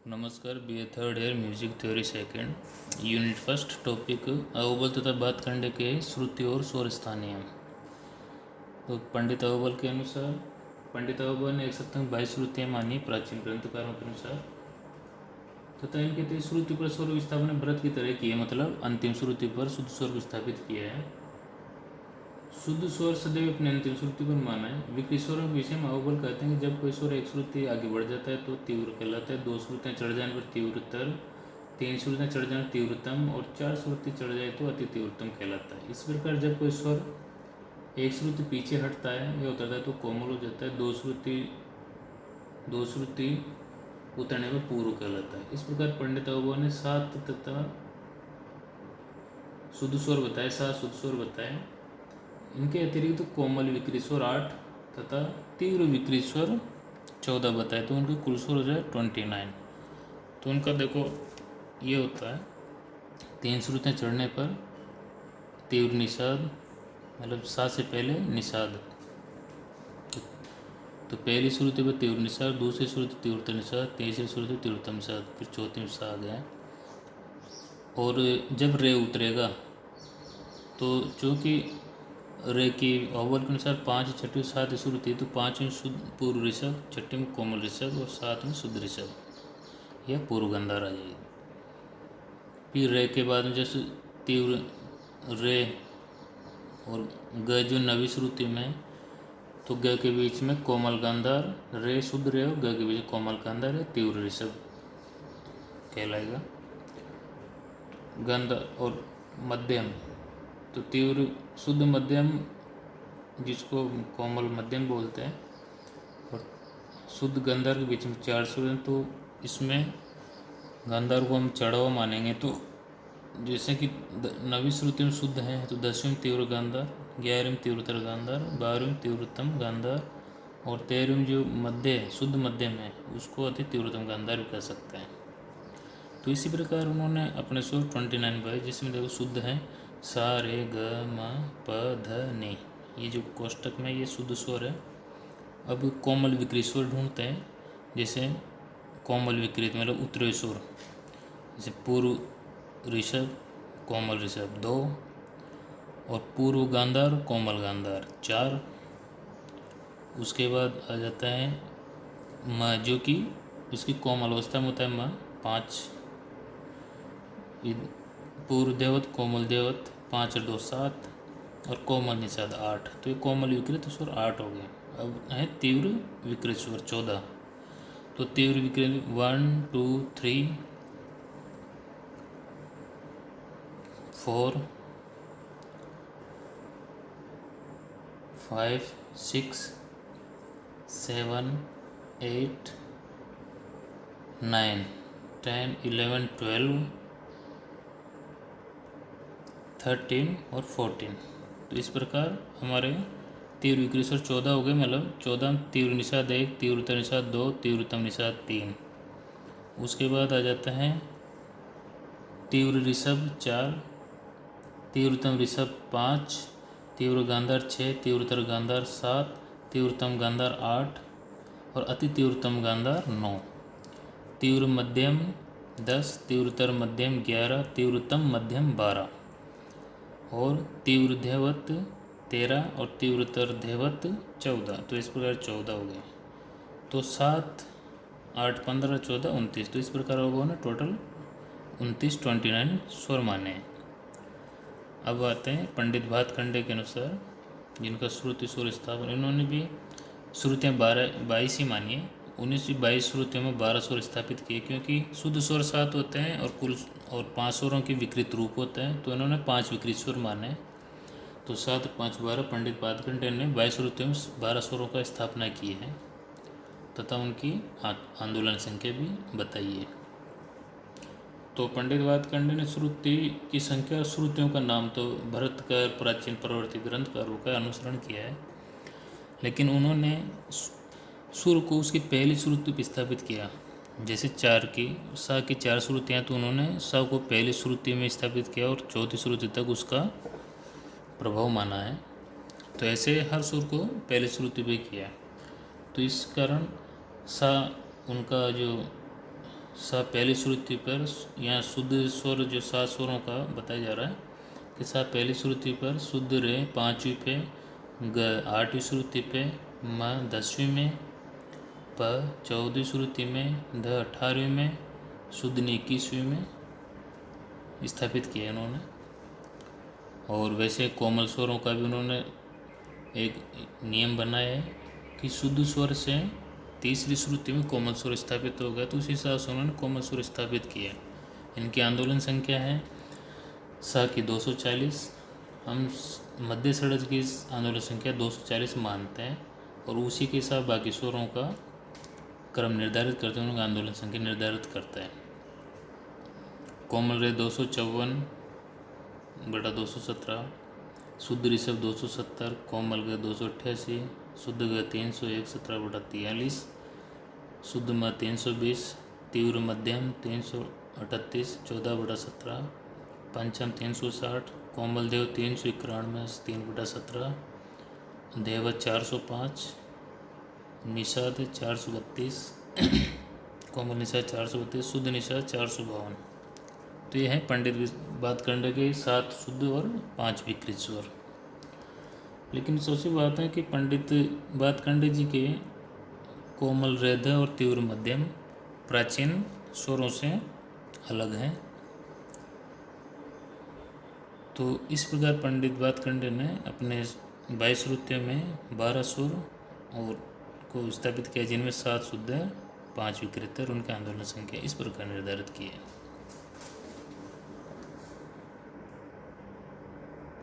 नमस्कार। B A third year music theory second unit first topic अव्वल तथा बातखंड के श्रुति और स्वर स्थानीय। तो पंडित अव्वल के अनुसार पंडित अव्वल ने एक सप्तक 22 श्रुतियाँ मानी प्राचीन ग्रंथकारों के अनुसार तथा इनके 23 श्रुति पर स्वर विस्थापन व्रत की तरह किए, मतलब अंतिम श्रुति पर शुद्ध स्वर विस्थापित किया है। शुद्ध स्वर सदैव अपने अंतिम श्रुति पर माना है। विकृत स्वरों के विषय में अव्वल कहते हैं कि जब कोई स्वर एक श्रुति आगे बढ़ जाता है तो तीव्र कहलाता है, 2 श्रुतियाँ चढ़ जाने पर तीव्रतर, 3 श्रुतियाँ चढ़ जाने तीव्रतम और 4 श्रुति चढ़ जाए तो अति तीव्रतम कहलाता है। इस प्रकार जब कोई स्वर एक श्रुति पीछे हटता है या उतरता है तो कोमल हो जाता है, 2 श्रुति उतरने पर पूर्व कहलाता है। इस प्रकार पंडित अव्वल ने 7 तथा शुद्ध स्वर बताए, 7 शुद्ध स्वर बताए। इनके अतिरिक्त कोमल विकृत स्वर 8 तथा तीव्र विकृत स्वर 14 बताए, तो उनके कुल स्वर हो जाए 29। तो उनका देखो ये होता है 3 श्रुतियाँ चढ़ने पर तीव्र निषाद, मतलब सा से पहले निषाद। तो पहली श्रुति पर तीव्र निषाद, दूसरी श्रुति तीव्रतर निषाद, तीसरी श्रुति तीव्रतम निषाद, फिर चौथी में सा गया। और जब रे उतरेगा तो चूँकि रे की अव्वल के अनुसार 5 छठी 7 श्रुति, तो 5वीं शुद्ध पूर्व ऋषभ, 6ठी में कोमल ऋषभ और 7वीं शुद्ध ऋषभ या पूर्व गंधार आ जाएगी। फिर रे के बाद में जैसे तीव्र रे और ग जो 9वीं श्रुति में, तो ग के बीच में कोमल गांधार, रे शुद्ध रे और ग के बीच कोमल गांधार या तीव्र ऋषभ कहलाएगा। गंध और मध्यम, तो तीव्र शुद्ध मध्यम जिसको कोमल मध्यम बोलते हैं, और शुद्ध गंधर्व के बीच में 4 सुर हैं, तो इसमें गंधर्व को हम चढ़ा हुआ मानेंगे। तो जैसे कि 9वीं श्रुति में शुद्ध है तो 10वीं तीव्र गांधार, 11वीं तीव्रतर गांधार, 12वीं तीव्रतम गांधार और 13वीं जो मध्य शुद्ध मध्यम है उसको अति तीव्रतम गांधार भी कह सकते हैं। तो इसी प्रकार उन्होंने अपने स्वर 29 पाए, जिसमें देखो शुद्ध है सा रे ग म प ध नि, ये जो कोष्टक में ये शुद्ध स्वर है। अब कोमल विकृत स्वर ढूंढते हैं, जैसे कोमल विकृत मतलब उत्तरीय स्वर, जैसे पूर्व ऋषभ कोमल ऋषभ 2 और पूर्व गांधार कोमल गांधार 4। उसके बाद आ जाता है म, जो कि इसकी कोमल अवस्था में होता है म 5, पूर्व देवत कोमल देवत 5 और 2 7 और कोमल निषाद 8। तो ये कोमल विकृत स्वर 8 हो गए। अब है तीव्र विकृत स्वर 14। तो तीव्र विकृत 1 2 3 4 5 6 7 8 9 10 11 12 13 और 14। तो इस प्रकार हमारे तीव्र विकृत स्वर 14 हो गए, मतलब 14 तीव्र निषाद 1, तीव्रतर निषाद 2, तीव्रतम निषाद 3। उसके बाद आ जाता है तीव्र ऋषभ 4, तीव्रतम ऋषभ 5, तीव्र गांधार 6, तीव्रतर गांधार 7, तीव्रतम गांधार 8 और अति तीव्रतम गांधार 9। तीव्र मध्यम 10, तीव्रतर मध्यम 11, तीव्रतम मध्यम 12 और तीव्र धेवत 13 और तीव्रतर धेवत 14। तो इस प्रकार 14 हो गए। तो 7 8 15 14 29। तो इस प्रकार होगा ना टोटल 29 स्वर माने हैं। अब आते हैं पंडित भातखंडे के अनुसार, जिनका श्रुति स्वर स्थापन, इन्होंने भी श्रुतियाँ 22 ही मानी है। 22 श्रुतियों में 12 स्वर स्थापित किए, क्योंकि शुद्ध स्वर 7 होते हैं और कुल 5 स्वरों के विकृत रूप होते हैं, तो इन्होंने 5 विकृत स्वर माने। तो 7 5 12 पंडित भातखंडे ने 22 श्रुतियों में 12 स्वरों का स्थापना की है तथा उनकी आंदोलन संख्या भी बताई है। तो पंडित भातखंडे ने श्रुति की संख्या और श्रुतियों का नाम तो भरत कर प्राचीन प्रवर्ती ग्रंथकारों का अनुसरण किया है, लेकिन उन्होंने सुर को उसकी पहली श्रुति पर स्थापित किया। जैसे 4 की सा की 4 श्रुतियाँ, तो उन्होंने सा को पहली श्रुति में स्थापित किया और चौथी श्रुति तक उसका प्रभाव माना है। तो ऐसे हर सुर को पहली श्रुति पे किया। तो इस कारण सा उनका जो सा पहली श्रुति पर, यहाँ शुद्ध स्वर जो 7 स्वरों का बताया जा रहा है कि सा पहली श्रुति पर, शुद्ध रे 5वीं पे, ग 8वीं श्रुति पे, म 10वीं में, प 14वीं श्रुति में, ध 18वीं में, शुद्ध ने 21वीं में स्थापित किया उन्होंने। और वैसे कोमल स्वरों का भी उन्होंने एक नियम बनाया है कि शुद्ध स्वर से तीसरी श्रुति में कोमल स्वर स्थापित हो गया, तो उसी हिसाब से उन्होंने कोमल स्वर स्थापित किया। इनकी आंदोलन संख्या है सा की 240। हम मध्य षड्ज की आंदोलन संख्या 240 मानते हैं और उसी के साथ बाकी स्वरों का क्रम निर्धारित करते हैं, उनका आंदोलन संख्या निर्धारित करता है। कोमल रे 254 बटा 217, शुद्ध ऋषभ 270, कोमल ग 288, शुद्ध ग 301 17 बटा 43, शुद्ध म 320, तीव्र मध्यम 338 14 बटा 17, पंचम 360, कोमल देव 391 3 बटा 17, देवत 405, निषाद 432, कोमल निषाद 432, शुद्ध निषाद 452। तो ये है पंडित भातखंडे के 7 शुद्ध और 5 विकृत स्वर। लेकिन सोची बात है कि पंडित भातखंडे जी के कोमल रेध और तीव्र मध्यम प्राचीन स्वरों से अलग हैं। तो इस प्रकार पंडित भातखंडे ने अपने 22 श्रुतियों में 12 सुर और को स्थापित किया, जिनमें 7 शुद्ध 5 विकृत और उनके आंदोलन संख्या इस प्रकार निर्धारित की है।